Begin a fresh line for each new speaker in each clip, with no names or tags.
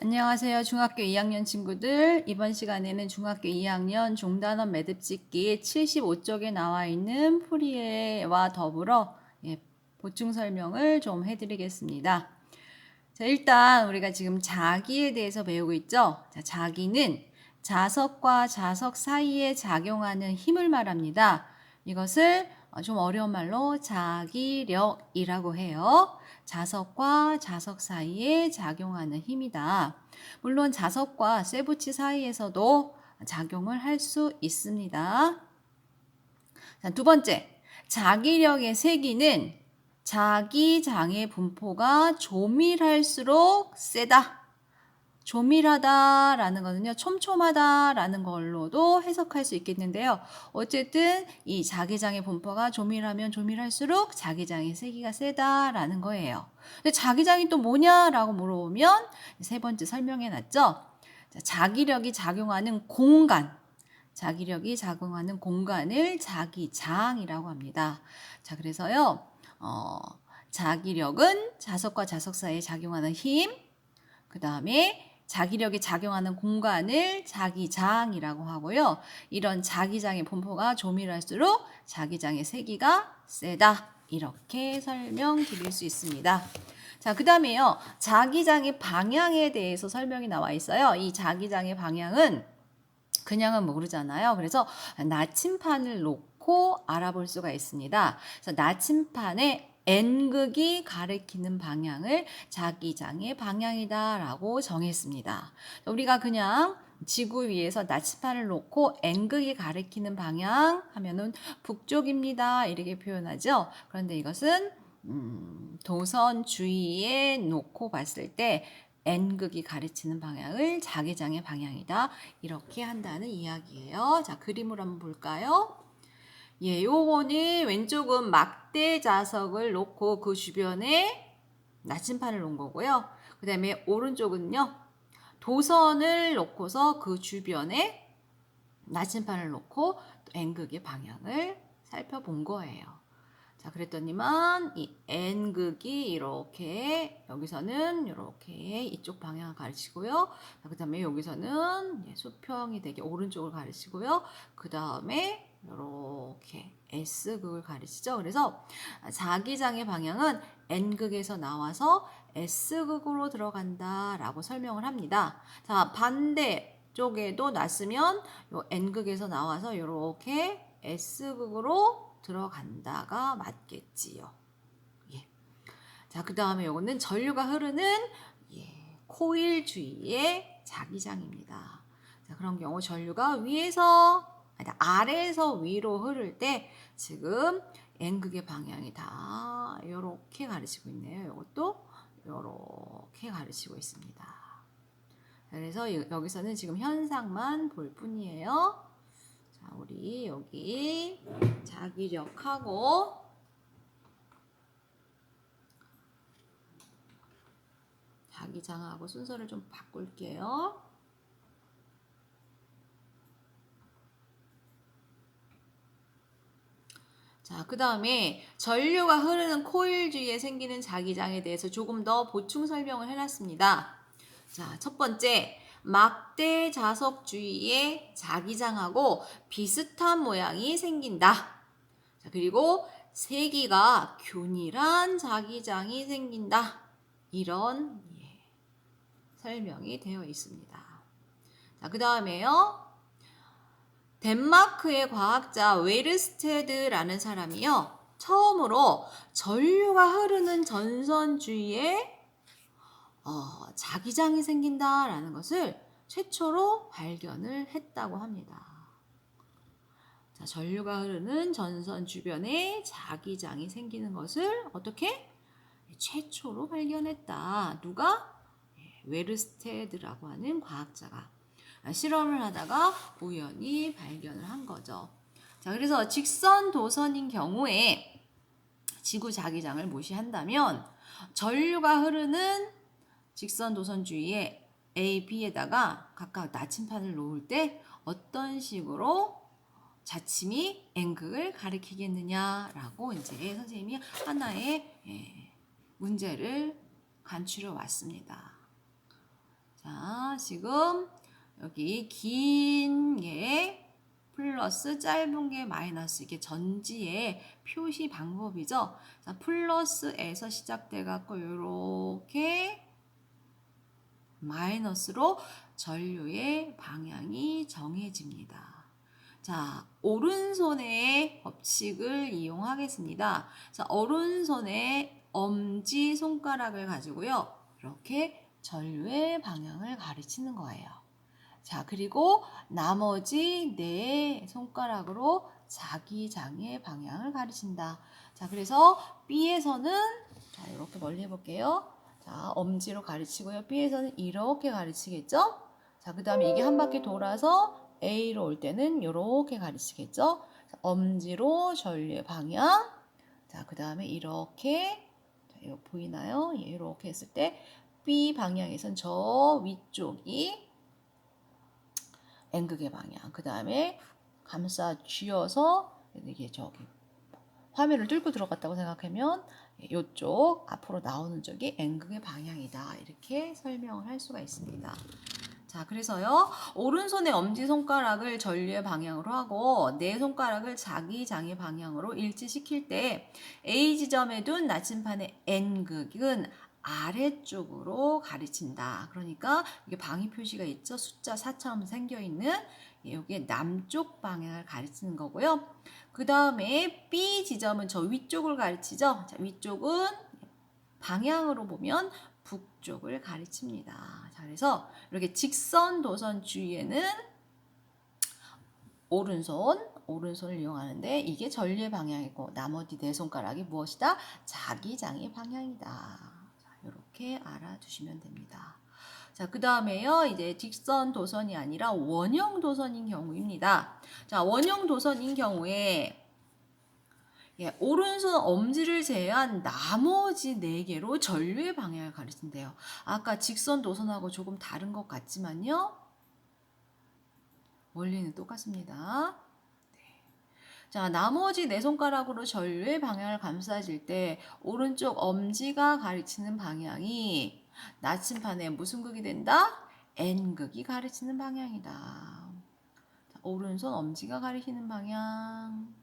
안녕하세요. 중학교 2학년 친구들. 이번 시간에는 중학교 2학년 종단원 매듭짓기 75쪽에 나와 있는 풀이와 더불어 보충 설명을 좀 해드리겠습니다. 자, 일단 우리가 지금 자기에 대해서 배우고 있죠. 자, 자기는 자석과 자석 사이에 작용하는 힘을 말합니다. 이것을 좀 어려운 말로 자기력이라고 해요. 자석과 자석 사이에 작용하는 힘이다. 물론 자석과 쇠붙이 사이에서도 작용을 할 수 있습니다. 자, 두 번째, 자기력의 세기는 자기장의 분포가 조밀할수록 세다. 조밀하다라는 거는요, 촘촘하다라는 걸로도 해석할 수 있겠는데요. 어쨌든 이 자기장의 분포가 조밀하면 조밀할수록 자기장의 세기가 세다라는 거예요. 근데 자기장이 또 뭐냐라고 물어보면 세 번째 설명해 놨죠. 자기력이 작용하는 공간. 자기력이 작용하는 공간을 자기장이라고 합니다. 자, 그래서요, 자기력은 자석과 자석 사이에 작용하는 힘, 그 다음에 자기력이 작용하는 공간을 자기장이라고 하고요. 이런 자기장의 분포가 조밀할수록 자기장의 세기가 세다. 이렇게 설명드릴 수 있습니다. 자, 그 다음에요. 자기장의 방향에 대해서 설명이 나와 있어요. 이 자기장의 방향은 그냥은 모르잖아요. 그래서 나침판을 놓고 알아볼 수가 있습니다. 그래서 나침판에 N극이 가리키는 방향을 자기장의 방향이다라고 정했습니다. 우리가 그냥 지구 위에서 나침판을 놓고 N극이 가리키는 방향 하면은 북쪽입니다. 이렇게 표현하죠. 그런데 이것은 도선 주위에 놓고 봤을 때 N극이 가르치는 방향을 자기장의 방향이다. 이렇게 한다는 이야기예요. 자, 그림을 한번 볼까요? 요거는 왼쪽은 막대 자석을 놓고 그 주변에 나침판을 놓은 거고요. 그 다음에 오른쪽은요. 도선을 놓고서 그 주변에 나침판을 놓고 N극의 방향을 살펴본 거예요. 자, 그랬더니만 이 N극이 이렇게 여기서는 이렇게 이쪽 방향을 가르치고요. 그 다음에 여기서는 수평이 되게 오른쪽을 가르치고요. 그 다음에 이렇게 S극을 가르치죠. 그래서 자기장의 방향은 N극에서 나와서 S극으로 들어간다라고 설명을 합니다. 자, 반대 쪽에도 놨으면 요 N극에서 나와서 이렇게 S극으로 들어간다가 맞겠지요. 예. 자, 그 다음에 이거는 전류가 흐르는 코일 주위의 자기장입니다. 자, 그런 경우 전류가 아래에서 위로 흐를 때 지금 N극의 방향이 다 이렇게 가르치고 있네요. 이것도 이렇게 가르치고 있습니다. 그래서 여기서는 지금 현상만 볼 뿐이에요. 자, 우리 여기 자기력하고 자기장하고 순서를 좀 바꿀게요. 자, 그 다음에 전류가 흐르는 코일 주위에 생기는 자기장에 대해서 조금 더 보충 설명을 해놨습니다. 자, 첫 번째, 막대 자석 주위에 자기장하고 비슷한 모양이 생긴다. 자, 그리고 세기가 균일한 자기장이 생긴다. 이런 설명이 되어 있습니다. 자, 그 다음에요. 덴마크의 과학자 웨르스테드라는 사람이요. 처음으로 전류가 흐르는 전선 주위에 자기장이 생긴다라는 것을 최초로 발견을 했다고 합니다. 자, 전류가 흐르는 전선 주변에 자기장이 생기는 것을 어떻게? 최초로 발견했다. 누가? 웨르스테드라고 하는 과학자가 실험을 하다가 우연히 발견을 한 거죠. 자, 그래서 직선 도선인 경우에 지구 자기장을 무시한다면 전류가 흐르는 직선 도선 주위에 A, B에다가 각각 나침판을 놓을 때 어떤 식으로 자침이 N극을 가리키겠느냐라고 이제 선생님이 하나의 문제를 간추려 왔습니다. 자, 지금 여기 긴 게 플러스 짧은 게 마이너스, 이게 전지의 표시 방법이죠. 자, 플러스에서 시작돼 갖고 이렇게 마이너스로 전류의 방향이 정해집니다. 자, 오른손의 법칙을 이용하겠습니다. 자, 오른손에 엄지 손가락을 가지고요. 이렇게 전류의 방향을 가르치는 거예요. 자, 그리고 나머지 네 손가락으로 자기장의 방향을 가르친다. 자, 그래서 B에서는, 자, 이렇게 멀리 해볼게요. 자, 엄지로 가르치고요. B에서는 이렇게 가르치겠죠? 자, 그 다음에 이게 한 바퀴 돌아서 A로 올 때는 이렇게 가르치겠죠? 자, 엄지로 전류의 방향. 자, 그 다음에 이렇게, 자, 이거 보이나요? 예, 이렇게 했을 때 B 방향에선 저 위쪽이 N극의 방향. 그 다음에 감싸 쥐어서 이게 저기 화면을 뚫고 들어갔다고 생각하면 이쪽 앞으로 나오는 쪽이 N극의 방향이다. 이렇게 설명을 할 수가 있습니다. 자, 그래서요, 오른손의 엄지손가락을 전류의 방향으로 하고 네 손가락을 자기장의 방향으로 일치시킬 때 A 지점에 둔 나침판의 N극은 아래쪽으로 가르친다. 그러니까 이게 방위 표시가 있죠. 숫자 4처럼 생겨있는 여기에 남쪽 방향을 가르치는 거고요. 그 다음에 B 지점은 저 위쪽을 가르치죠. 자, 위쪽은 방향으로 보면 북쪽을 가르칩니다. 자, 그래서 이렇게 직선 도선 주위에는 오른손을 이용하는데 이게 전류의 방향이고 나머지 네 손가락이 무엇이다? 자기장의 방향이다. 자, 이렇게 알아두시면 됩니다. 자, 그 다음에요, 이제 직선 도선이 아니라 원형 도선인 경우입니다. 자, 원형 도선인 경우에 예, 오른손 엄지를 제외한 나머지 4개로 전류의 방향을 가르친대요. 아까 직선 도선하고 조금 다른 것 같지만요. 원리는 똑같습니다. 네. 자, 나머지 4손가락으로 전류의 방향을 감싸질 때 오른쪽 엄지가 가르치는 방향이 나침판에 무슨 극이 된다? N극이 가르치는 방향이다. 자, 오른손 엄지가 가리키는 방향.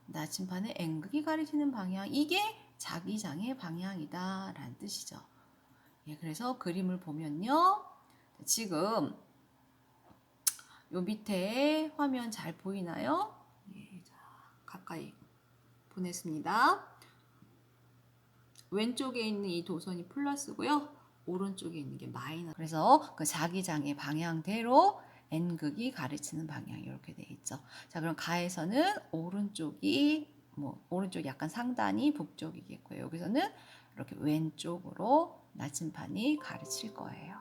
나침판의 N극이 가리키는 방향, 이게 자기장의 방향이다 라는 뜻이죠. 예, 그래서 그림을 보면요, 지금 요 밑에 화면 잘 보이나요? 예, 자, 가까이 보냈습니다. 왼쪽에 있는 이 도선이 플러스고요, 오른쪽에 있는 게 마이너스. 그래서 그 자기장의 방향대로 N극이 가르치는 방향 이렇게 되어 있죠. 자, 그럼 가에서는 오른쪽이 오른쪽 약간 상단이 북쪽이겠고요. 여기서는 이렇게 왼쪽으로 나침판이 가르칠 거예요.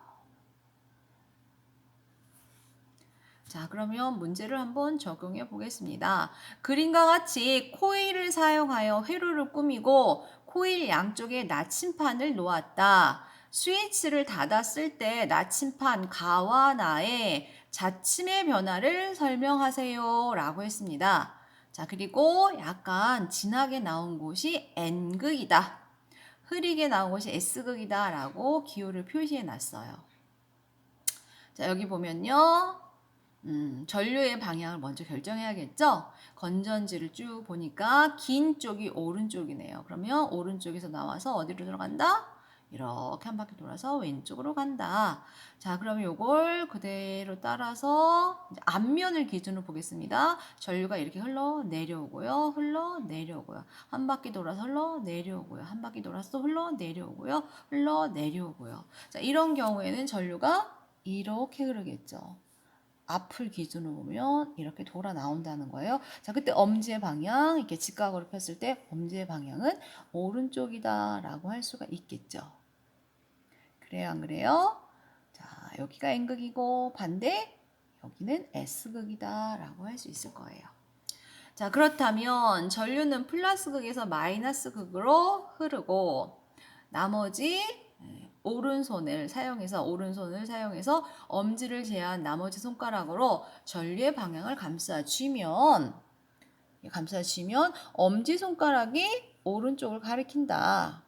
자, 그러면 문제를 한번 적용해 보겠습니다. 그림과 같이 코일을 사용하여 회로를 꾸미고 코일 양쪽에 나침판을 놓았다. 스위치를 닫았을 때 나침판 가와 나의 자침의 변화를 설명하세요 라고 했습니다. 자, 그리고 약간 진하게 나온 곳이 N극이다. 흐리게 나온 곳이 S극이다 라고 기호를 표시해 놨어요. 자, 여기 보면요. 전류의 방향을 먼저 결정해야겠죠? 건전지를 쭉 보니까 긴 쪽이 오른쪽이네요. 그러면 오른쪽에서 나와서 어디로 들어간다? 이렇게 한 바퀴 돌아서 왼쪽으로 간다. 자, 그러면 이걸 그대로 따라서 앞면을 기준으로 보겠습니다. 전류가 이렇게 흘러 내려오고요. 흘러 내려오고요. 한 바퀴 돌아서 흘러 내려오고요. 한 바퀴 돌아서 흘러 내려오고요. 흘러 내려오고요. 자, 이런 경우에는 전류가 이렇게 흐르겠죠. 앞을 기준으로 보면 이렇게 돌아 나온다는 거예요. 자, 그때 엄지의 방향, 이렇게 직각으로 폈을 때 엄지의 방향은 오른쪽이다 라고 할 수가 있겠죠. 그래요, 안 그래요? 자, 여기가 N극이고 반대, 여기는 S극이다 라고 할 수 있을 거예요. 자, 그렇다면 전류는 플러스극에서 마이너스극으로 흐르고 나머지 오른손을 사용해서 엄지를 제한 나머지 손가락으로 전류의 방향을 감싸쥐면 엄지 손가락이 오른쪽을 가리킨다.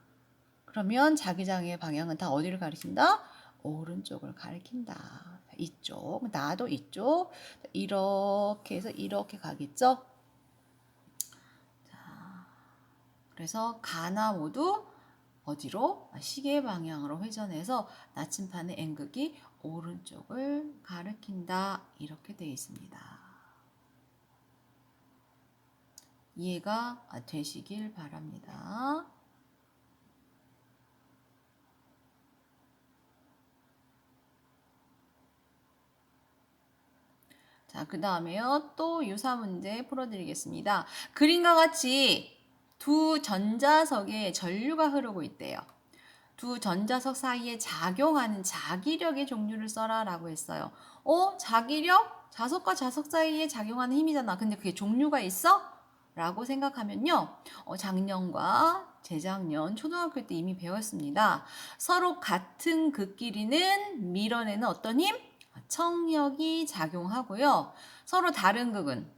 그러면 자기장의 방향은 다 어디를 가리킨다? 오른쪽을 가리킨다. 이쪽, 나도 이쪽. 이렇게 해서 이렇게 가겠죠? 자, 그래서 가나 모두 어디로? 시계 방향으로 회전해서 나침판의 N극이 오른쪽을 가리킨다. 이렇게 되어 있습니다. 이해가 되시길 바랍니다. 자, 그 다음에요. 또 유사 문제 풀어드리겠습니다. 그림과 같이 두 전자석에 전류가 흐르고 있대요. 두 전자석 사이에 작용하는 자기력의 종류를 써라 라고 했어요. 자기력? 자석과 자석 사이에 작용하는 힘이잖아. 근데 그게 종류가 있어? 라고 생각하면요. 작년과 재작년 초등학교 때 이미 배웠습니다. 서로 같은 극끼리는 밀어내는 어떤 힘? 청력이 작용하고요. 서로 다른 극은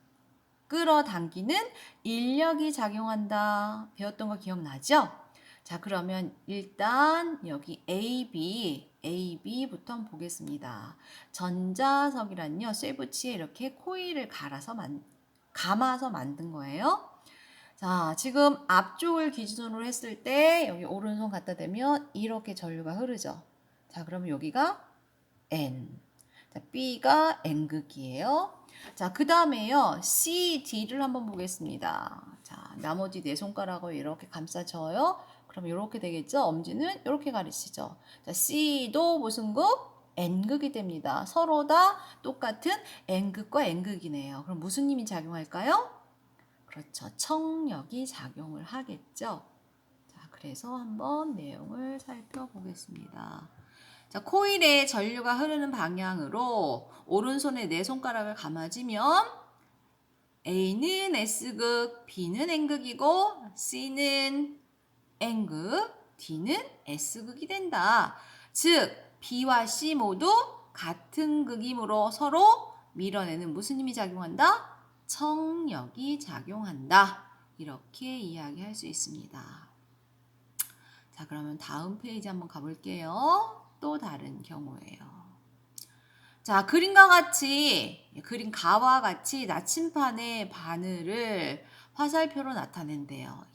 끌어당기는 인력이 작용한다. 배웠던 거 기억나죠? 자, 그러면 일단 여기 AB부터 한번 보겠습니다. 전자석이란요, 쇠붙이에 이렇게 코일을 감아서 만든 거예요. 자, 지금 앞쪽을 기준으로 했을 때 여기 오른손 갖다 대면 이렇게 전류가 흐르죠. 자, 그러면 여기가 N. 자, B가 N극이에요. 자, 그 다음에요. C, D를 한번 보겠습니다. 자, 나머지 네 손가락을 이렇게 감싸줘요. 그럼 이렇게 되겠죠? 엄지는 이렇게 가르치죠. 자, C도 무슨 극? N극이 됩니다. 서로 다 똑같은 N극과 N극이네요. 그럼 무슨 힘이 작용할까요? 그렇죠. 청력이 작용을 하겠죠. 자, 그래서 한번 내용을 살펴보겠습니다. 자, 코일에 전류가 흐르는 방향으로 오른손에 네 손가락을 감아주면 A는 S극, B는 N극이고 C는 N극, D는 S극이 된다. 즉, B와 C 모두 같은 극이므로 서로 밀어내는 무슨 힘이 작용한다? 청력이 작용한다. 이렇게 이야기할 수 있습니다. 자, 그러면 다음 페이지 한번 가볼게요. 또 다른 경우예요. 자, 그림 가와 같이 나침판의 바늘을 화살표로 나타낸대요.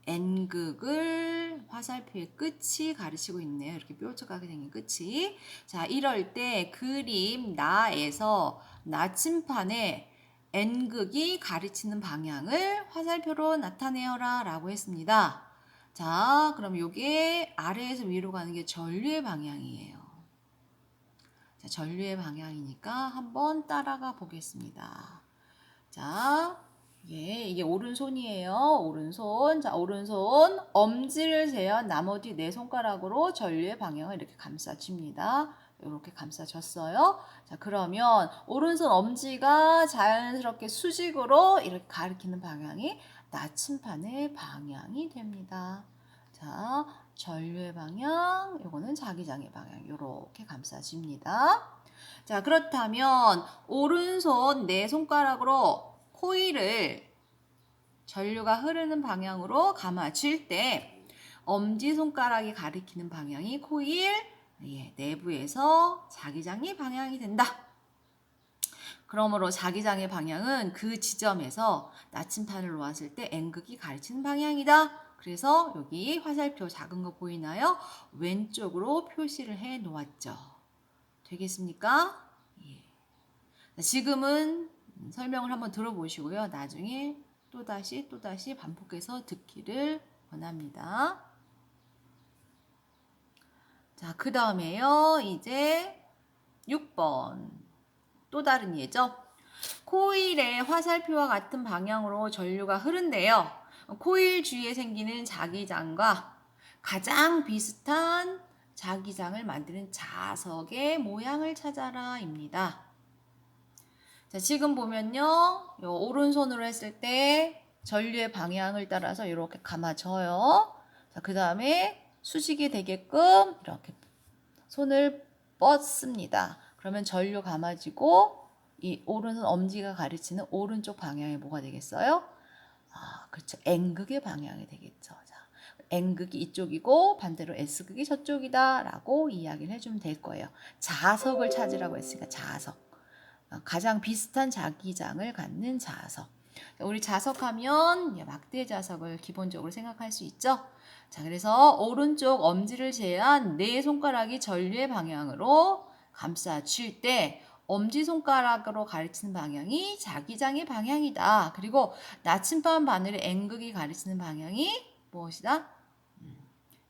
N극을 화살표의 끝이 가르치고 있네요. 이렇게 뾰족하게 생긴 끝이. 자, 이럴 때 그림 나에서 나침판의 N극이 가르치는 방향을 화살표로 나타내어라 라고 했습니다. 자, 그럼 이게 아래에서 위로 가는 게 전류의 방향이에요. 자, 전류의 방향이니까 한번 따라가 보겠습니다. 자, 이게 오른손이에요. 오른손. 자, 오른손 엄지를 세어 나머지 네 손가락으로 전류의 방향을 이렇게 감싸줍니다. 이렇게 감싸줬어요. 자, 그러면 오른손 엄지가 자연스럽게 수직으로 이렇게 가리키는 방향이 나침판의 방향이 됩니다. 자, 전류의 방향, 요거는 자기장의 방향, 이렇게 감싸집니다. 자, 그렇다면 오른손 네 손가락으로 코일을 전류가 흐르는 방향으로 감아줄 때 엄지손가락이 가리키는 방향이 코일 내부에서 자기장의 방향이 된다. 그러므로 자기장의 방향은 그 지점에서 나침판을 놓았을 때 N극이 가르치는 방향이다. 그래서 여기 화살표 작은 거 보이나요? 왼쪽으로 표시를 해 놓았죠. 되겠습니까? 예. 지금은 설명을 한번 들어보시고요. 나중에 또다시 반복해서 듣기를 원합니다. 자, 그 다음에요. 이제 6번. 또 다른 예죠. 코일의 화살표와 같은 방향으로 전류가 흐른대요. 코일 주위에 생기는 자기장과 가장 비슷한 자기장을 만드는 자석의 모양을 찾아라입니다. 자, 지금 보면요. 요 오른손으로 했을 때 전류의 방향을 따라서 이렇게 감아줘요. 자, 그 다음에 수직이 되게끔 이렇게 손을 뻗습니다. 그러면 전류 감아지고 이 오른손 엄지가 가리치는 오른쪽 방향이 뭐가 되겠어요? 그렇죠. N극의 방향이 되겠죠. 자, N극이 이쪽이고 반대로 S극이 저쪽이다 라고 이야기를 해주면 될 거예요. 자석을 찾으라고 했으니까 자석. 가장 비슷한 자기장을 갖는 자석. 우리 자석하면 막대 자석을 기본적으로 생각할 수 있죠. 자, 그래서 오른쪽 엄지를 제한 네 손가락이 전류의 방향으로 감싸줄 때 엄지손가락으로 가르치는 방향이 자기장의 방향이다. 그리고 나침반 바늘의 N극이 가르치는 방향이 무엇이다?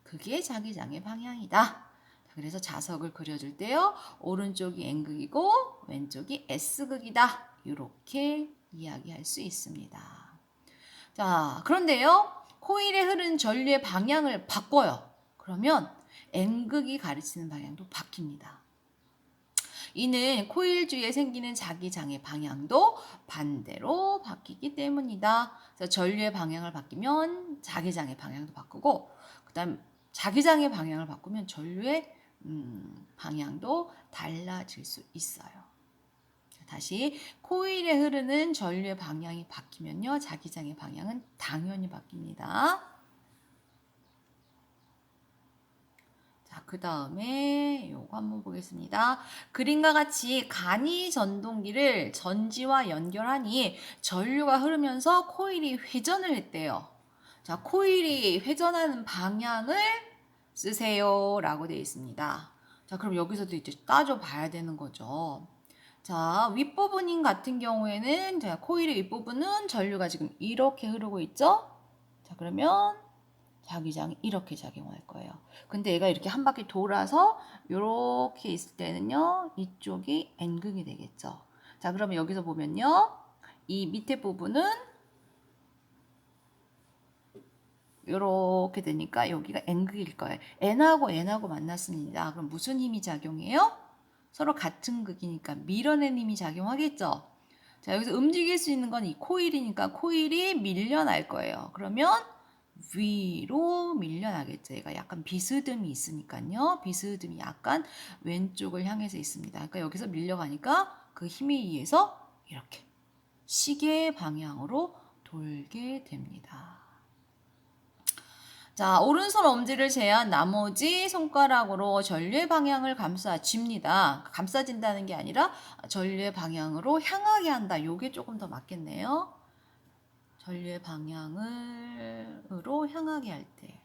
그게 자기장의 방향이다. 그래서 자석을 그려줄 때요. 오른쪽이 N극이고 왼쪽이 S극이다. 이렇게 이야기할 수 있습니다. 자, 그런데요. 코일에 흐르는 전류의 방향을 바꿔요. 그러면 N극이 가르치는 방향도 바뀝니다. 이는 코일 주위에 생기는 자기장의 방향도 반대로 바뀌기 때문이다. 그래서 전류의 방향을 바뀌면 자기장의 방향도 바꾸고, 그 다음 자기장의 방향을 바꾸면 전류의 방향도 달라질 수 있어요. 다시 코일에 흐르는 전류의 방향이 바뀌면요, 자기장의 방향은 당연히 바뀝니다. 자, 그 다음에 요거 한번 보겠습니다. 그림과 같이 간이 전동기를 전지와 연결하니 전류가 흐르면서 코일이 회전을 했대요. 자, 코일이 회전하는 방향을 쓰세요 라고 되어 있습니다. 자, 그럼 여기서도 이제 따져봐야 되는 거죠. 자, 윗부분 같은 경우에는 자, 코일의 윗부분은 전류가 지금 이렇게 흐르고 있죠. 자, 그러면 자기장이 이렇게 작용할 거예요. 근데 얘가 이렇게 한 바퀴 돌아서 이렇게 있을 때는요, 이쪽이 N극이 되겠죠. 자, 그러면 여기서 보면요, 이 밑에 부분은 이렇게 되니까 여기가 N극일 거예요. N하고 N하고 만났습니다. 그럼 무슨 힘이 작용해요? 서로 같은 극이니까 밀어낸 힘이 작용하겠죠. 자, 여기서 움직일 수 있는 건 이 코일이니까 코일이 밀려날 거예요. 그러면 위로 밀려나겠죠. 얘가 약간 비스듬히 있으니까요. 비스듬히 약간 왼쪽을 향해서 있습니다. 그러니까 여기서 밀려가니까 그 힘에 의해서 이렇게 시계 방향으로 돌게 됩니다. 자, 오른손 엄지를 제한 나머지 손가락으로 전류의 방향을 감싸집니다. 감싸진다는 게 아니라 전류의 방향으로 향하게 한다. 요게 조금 더 맞겠네요. 전류의 방향으로 향하게 할 때.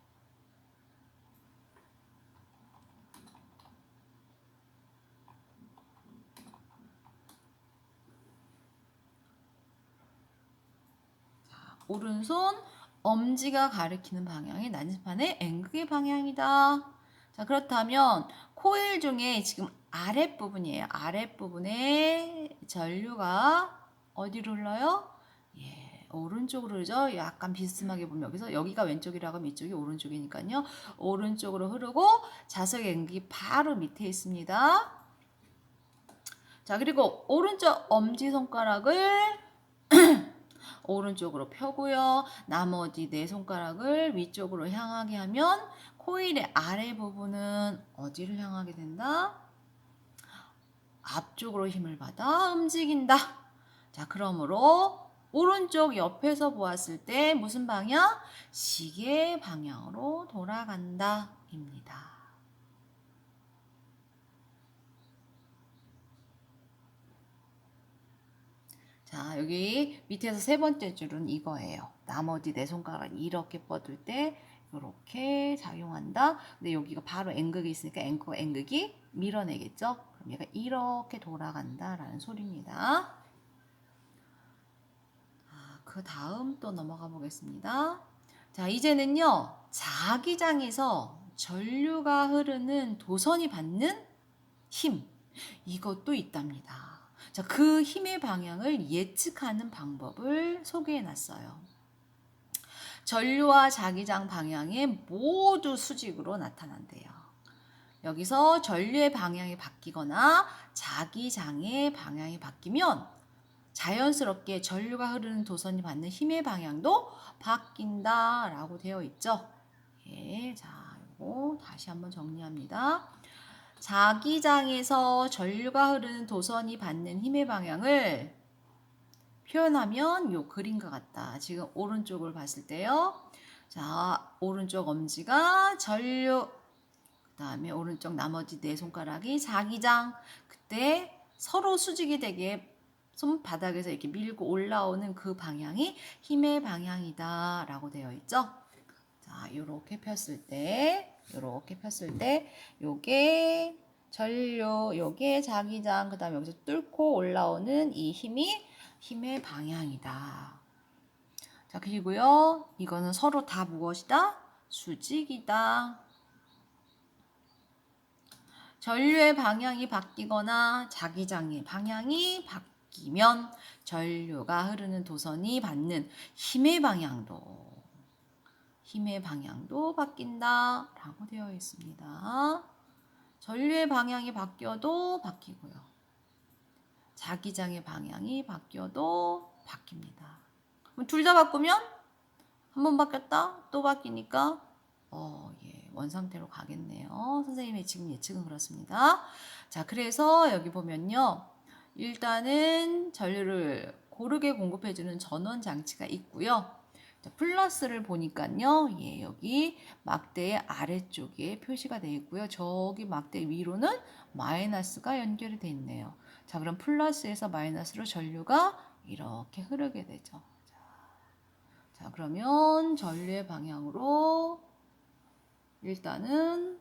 오른손 엄지가 가리키는 방향이 난지판의 N극의 방향이다. 자, 그렇다면 코일 중에 지금 아랫부분이에요. 아랫부분에 전류가 어디로 흘러요? 예, 오른쪽으로 흐르죠. 약간 비스듬하게 보면 여기가 왼쪽이라고 하면 이쪽이 오른쪽이니까요. 오른쪽으로 흐르고 자석의 N극이 바로 밑에 있습니다. 자, 그리고 오른쪽 엄지손가락을 오른쪽으로 펴고요. 나머지 네 손가락을 위쪽으로 향하게 하면 코일의 아래 부분은 어디를 향하게 된다? 앞쪽으로 힘을 받아 움직인다. 자, 그러므로 오른쪽 옆에서 보았을 때 무슨 방향? 시계 방향으로 돌아간다 입니다. 자, 여기 밑에서 세 번째 줄은 이거예요. 나머지 네 손가락을 이렇게 뻗을 때 이렇게 작용한다. 근데 여기가 바로 N극이 있으니까 N극이 밀어내겠죠. 그럼 얘가 이렇게 돌아간다라는 소리입니다. 그 다음 또 넘어가 보겠습니다. 자, 이제는요, 자기장에서 전류가 흐르는 도선이 받는 힘, 이것도 있답니다. 자, 그 힘의 방향을 예측하는 방법을 소개해 놨어요. 전류와 자기장 방향이 모두 수직으로 나타난대요. 여기서 전류의 방향이 바뀌거나 자기장의 방향이 바뀌면 자연스럽게 전류가 흐르는 도선이 받는 힘의 방향도 바뀐다라고 되어 있죠. 예, 자, 이거 다시 한번 정리합니다. 자기장에서 전류가 흐르는 도선이 받는 힘의 방향을 표현하면 요 그림과 같다. 지금 오른쪽을 봤을 때요. 자, 오른쪽 엄지가 전류, 그 다음에 오른쪽 나머지 네 손가락이 자기장. 그때 서로 수직이 되게 손바닥에서 이렇게 밀고 올라오는 그 방향이 힘의 방향이다 라고 되어 있죠. 자, 요렇게 폈을 때, 요게 전류, 요게 자기장, 그 다음에 여기서 뚫고 올라오는 이 힘이 힘의 방향이다. 자, 그리고요, 이거는 서로 다 무엇이다? 수직이다. 전류의 방향이 바뀌거나 자기장의 방향이 바뀌면 전류가 흐르는 도선이 받는 힘의 방향도 바뀐다 라고 되어 있습니다. 전류의 방향이 바뀌어도 바뀌고요. 자기장의 방향이 바뀌어도 바뀝니다. 둘 다 바꾸면 한 번 바뀌었다 또 바뀌니까 원상태로 가겠네요. 선생님의 지금 예측은 그렇습니다. 자, 그래서 여기 보면요. 일단은 전류를 고르게 공급해주는 전원 장치가 있고요. 자, 플러스를 보니까요. 여기 막대의 아래쪽에 표시가 되어 있고요. 저기 막대 위로는 마이너스가 연결이 되어 있네요. 자, 그럼 플러스에서 마이너스로 전류가 이렇게 흐르게 되죠. 자, 그러면 전류의 방향으로 일단은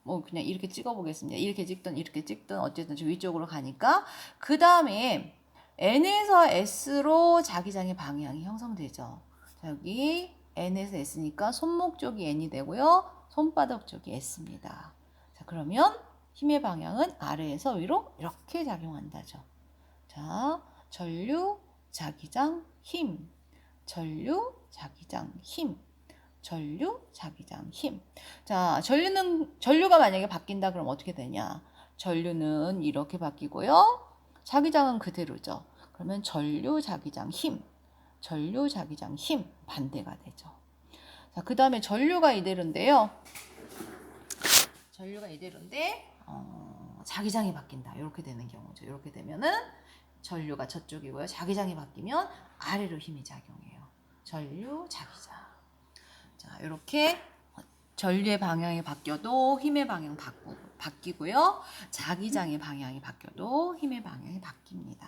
그냥 이렇게 찍어 보겠습니다. 이렇게 찍든 어쨌든 위쪽으로 가니까 그 다음에 N에서 S로 자기장의 방향이 형성되죠. 자, 여기 N에서 S니까 손목 쪽이 N이 되고요. 손바닥 쪽이 S입니다. 자, 그러면 힘의 방향은 아래에서 위로 이렇게 작용한다죠. 자, 전류, 자기장, 힘. 전류, 자기장, 힘. 전류, 자기장, 힘. 자, 전류가 만약에 바뀐다 그럼 어떻게 되냐? 전류는 이렇게 바뀌고요. 자기장은 그대로죠. 그러면 전류, 자기장, 힘. 전류, 자기장, 힘. 반대가 되죠. 자, 그 다음에 전류가 이대로인데요. 자기장이 바뀐다. 이렇게 되는 경우죠. 이렇게 되면은 전류가 저쪽이고요. 자기장이 바뀌면 아래로 힘이 작용해요. 전류, 자기장. 자, 이렇게 전류의 방향이 바뀌어도 힘의 방향 바뀌고요. 자기장의 방향이 바뀌어도 힘의 방향이 바뀝니다.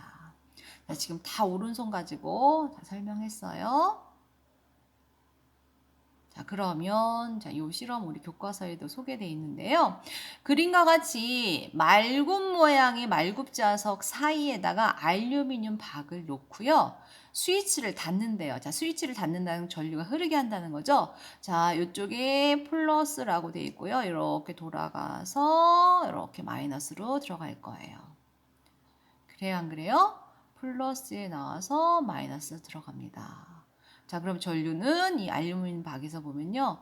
자, 지금 다 오른손 가지고 다 설명했어요. 자, 그러면 이 실험 우리 교과서에도 소개되어 있는데요. 그림과 같이 말굽 모양의 말굽자석 사이에다가 알루미늄 박을 놓고요. 스위치를 닫는데요. 자, 스위치를 닫는다는 전류가 흐르게 한다는 거죠. 자, 이쪽에 플러스라고 되어 있고요. 이렇게 돌아가서 이렇게 마이너스로 들어갈 거예요. 그래요, 안 그래요? 플러스에 나와서 마이너스 들어갑니다. 자, 그럼 전류는 이 알루미늄 박에서 보면요.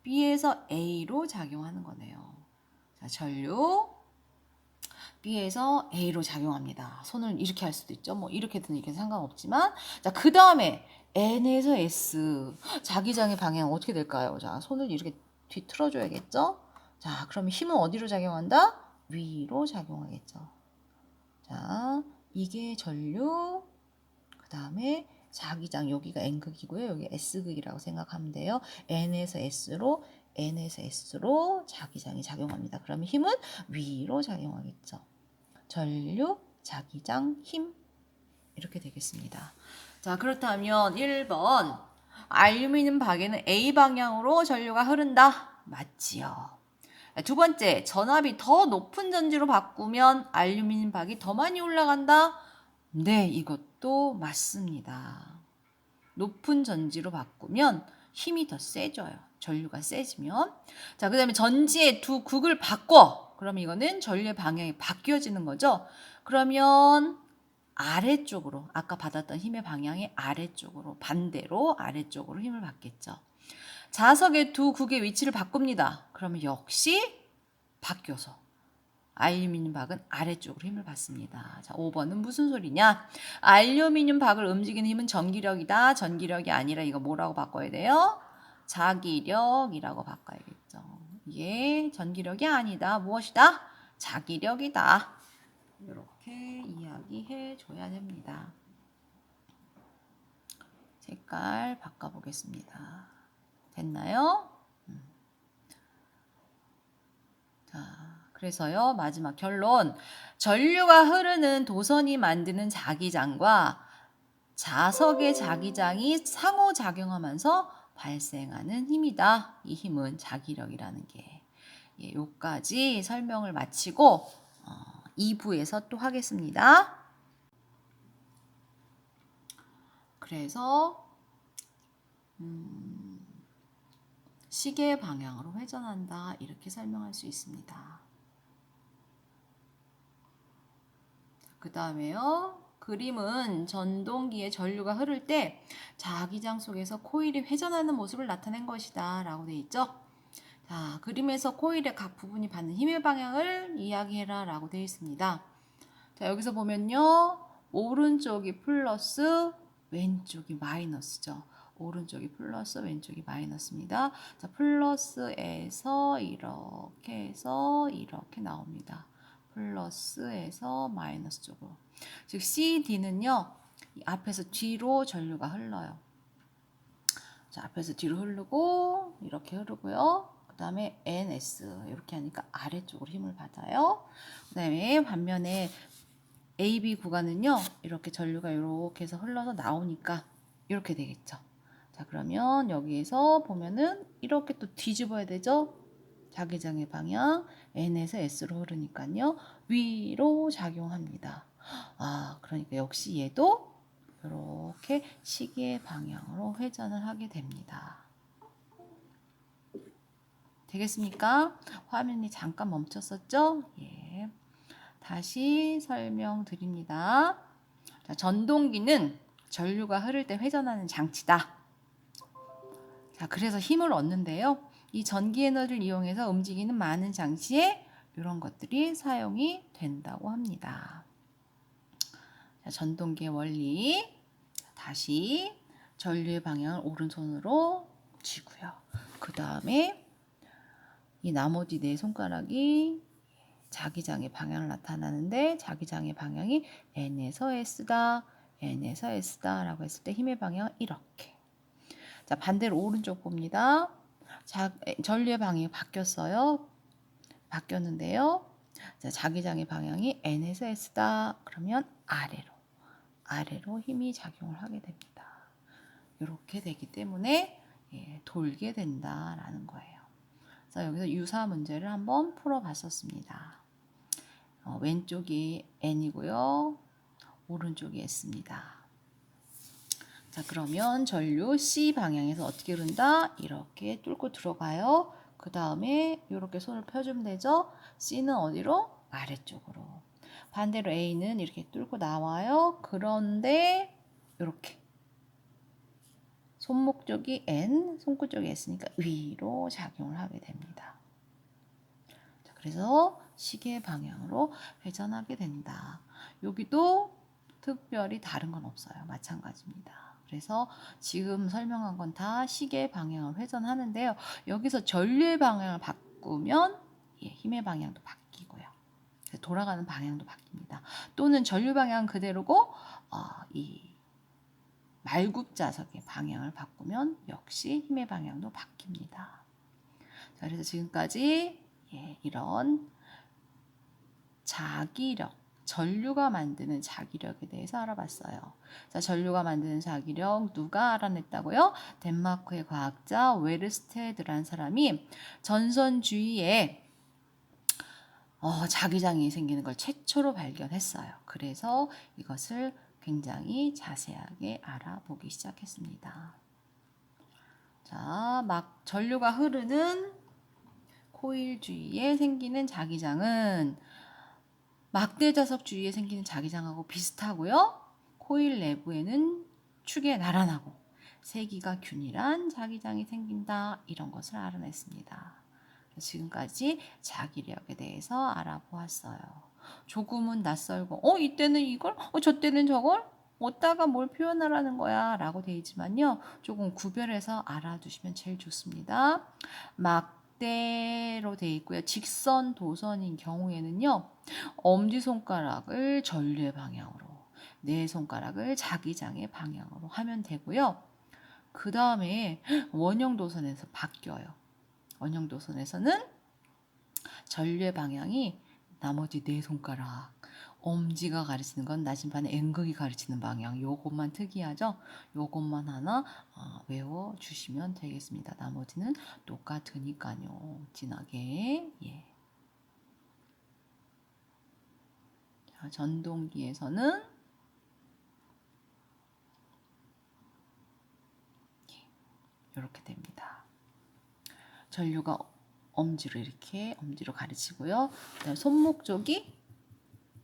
B에서 A로 작용하는 거네요. 자, 전류 B에서 A로 작용합니다. 손을 이렇게 할 수도 있죠. 이렇게든 이렇게 상관없지만. 자, 그 다음에 N에서 S. 자기장의 방향 어떻게 될까요? 자, 손을 이렇게 뒤틀어줘야겠죠? 자, 그러면 힘은 어디로 작용한다? 위로 작용하겠죠. 자, 이게 전류. 그 다음에 자기장, 여기가 N극이고요. 여기 S극이라고 생각하면 돼요. N에서 S로 자기장이 작용합니다. 그러면 힘은 위로 작용하겠죠. 전류, 자기장, 힘 이렇게 되겠습니다. 자, 그렇다면 1번 알루미늄 박에는 A 방향으로 전류가 흐른다. 맞지요. 두 번째, 전압이 더 높은 전지로 바꾸면 알루미늄 박이 더 많이 올라간다. 네, 이것도 맞습니다. 높은 전지로 바꾸면 힘이 더 세져요. 전류가 세지면. 자, 그 다음에 전지의 두 극을 바꿔. 그럼 이거는 전류의 방향이 바뀌어지는 거죠. 그러면 아래쪽으로, 아까 받았던 힘의 방향이 아래쪽으로, 반대로 아래쪽으로 힘을 받겠죠. 자석의 두 극의 위치를 바꿉니다. 그러면 역시 바뀌어서 알루미늄 박은 아래쪽으로 힘을 받습니다. 자, 5번은 무슨 소리냐? 알루미늄 박을 움직이는 힘은 전기력이다. 전기력이 아니라 이거 뭐라고 바꿔야 돼요? 자기력이라고 바꿔야겠죠. 이게 전기력이 아니다. 무엇이다? 자기력이다. 이렇게 이야기해 줘야 됩니다. 색깔 바꿔보겠습니다. 됐나요? 자, 그래서요, 마지막 결론. 전류가 흐르는 도선이 만드는 자기장과 자석의 자기장이 상호작용하면서 발생하는 힘이다. 이 힘은 자기력이라는 게. 예, 요까지 설명을 마치고 2부에서 또 하겠습니다. 그래서 시계 방향으로 회전한다. 이렇게 설명할 수 있습니다. 그 다음에요. 그림은 전동기의 전류가 흐를 때 자기장 속에서 코일이 회전하는 모습을 나타낸 것이다. 라고 되어 있죠. 자, 그림에서 코일의 각 부분이 받는 힘의 방향을 이야기해라. 라고 되어 있습니다. 자, 여기서 보면요. 오른쪽이 플러스, 왼쪽이 마이너스죠. 오른쪽이 플러스, 왼쪽이 마이너스입니다. 자, 플러스에서 이렇게 해서 이렇게 나옵니다. 플러스에서 마이너스 쪽으로. 즉 CD는요. 앞에서 뒤로 전류가 흘러요. 자, 앞에서 뒤로 흐르고 이렇게 흐르고요. 그 다음에 NS 이렇게 하니까 아래쪽으로 힘을 받아요. 그 다음에 반면에 AB 구간은요. 이렇게 전류가 이렇게 해서 흘러서 나오니까 이렇게 되겠죠. 자, 그러면 여기에서 보면은 이렇게 또 뒤집어야 되죠. 자기장의 방향 N에서 S로 흐르니까요. 위로 작용합니다. 아, 그러니까 역시 얘도 이렇게 시계의 방향으로 회전을 하게 됩니다. 되겠습니까? 화면이 잠깐 멈췄었죠? 예. 다시 설명드립니다. 자, 전동기는 전류가 흐를 때 회전하는 장치다. 자, 그래서 힘을 얻는데요. 이 전기 에너지를 이용해서 움직이는 많은 장치에 이런 것들이 사용이 된다고 합니다. 자, 전동기의 원리. 다시 전류의 방향을 오른손으로 쥐고요. 그 다음에 이 나머지 네 손가락이 자기장의 방향을 나타나는데 자기장의 방향이 N에서 S다, N에서 S다 라고 했을 때 힘의 방향은 이렇게. 자, 반대로 오른쪽 봅니다. 전류의 방향이 바뀌었어요. 바뀌었는데요. 자, 자기장의 방향이 N에서 S다. 그러면 아래로 힘이 작용을 하게 됩니다. 이렇게 되기 때문에 돌게 된다라는 거예요. 그래서 여기서 유사 문제를 한번 풀어봤었습니다. 왼쪽이 N이고요. 오른쪽이 S입니다. 자, 그러면 전류 C 방향에서 어떻게 흐른다? 이렇게 뚫고 들어가요. 그 다음에 이렇게 손을 펴주면 되죠. C는 어디로? 아래쪽으로. 반대로 A는 이렇게 뚫고 나와요. 그런데 이렇게 손목 쪽이 N, 손끝 쪽이 S니까 위로 작용을 하게 됩니다. 자, 그래서 시계 방향으로 회전하게 된다. 여기도 특별히 다른 건 없어요. 마찬가지입니다. 그래서 지금 설명한 건 다 시계 방향을 회전하는데요. 여기서 전류의 방향을 바꾸면 힘의 방향도 바뀌고요. 돌아가는 방향도 바뀝니다. 또는 전류 방향 그대로고 이 말굽자석의 방향을 바꾸면 역시 힘의 방향도 바뀝니다. 자, 그래서 지금까지 이런 자기력, 전류가 만드는 자기력에 대해서 알아봤어요. 자, 전류가 만드는 자기력 누가 알아냈다고요? 덴마크의 과학자 웨르스테드라는 사람이 전선 주위에 자기장이 생기는 걸 최초로 발견했어요. 그래서 이것을 굉장히 자세하게 알아보기 시작했습니다. 자, 막 전류가 흐르는 코일 주위에 생기는 자기장은 막대자석 주위에 생기는 자기장하고 비슷하고요. 코일 내부에는 축에 나란하고 세기가 균일한 자기장이 생긴다. 이런 것을 알아냈습니다. 지금까지 자기력에 대해서 알아보았어요. 조금은 낯설고 이때는 이걸 저 때는 저걸 어디다가 뭘 표현하라는 거야 라고 되어 있지만요. 조금 구별해서 알아두시면 제일 좋습니다. 막대로 되어 있고요. 직선 도선인 경우에는요. 엄지손가락을 전류의 방향으로 네 손가락을 자기장의 방향으로 하면 되고요. 그 다음에 원형도선에서 바뀌어요. 원형도선에서는 전류의 방향이 나머지 네 손가락, 엄지가 가르치는 건 나침반의 N극이 가르치는 방향. 요것만 특이하죠? 요것만 하나 외워주시면 되겠습니다. 나머지는 똑같으니까요. 진하게. 예. 자, 전동기에서는 이렇게 됩니다. 전류가 엄지로 가르치고요. 그다음에 손목 쪽이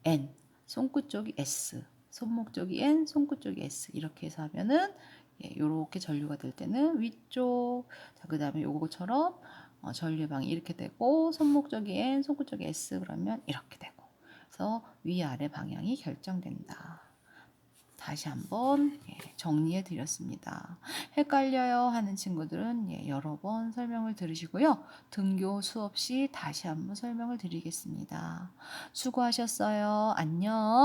N, 손끝 쪽이 S, 손목 쪽이 N, 손끝 쪽이 S 이렇게 해서 하면은 이렇게 전류가 될 때는 위쪽, 자 그다음에 요거처럼 전류의 방이 이렇게 되고 손목 쪽이 N, 손끝 쪽이 S 그러면 이렇게 되고, 그래서 위아래 방향이 결정된다. 다시 한번 정리해 드렸습니다. 헷갈려요 하는 친구들은 여러 번 설명을 들으시고요. 등교 수업 시 다시 한번 설명을 드리겠습니다. 수고하셨어요. 안녕.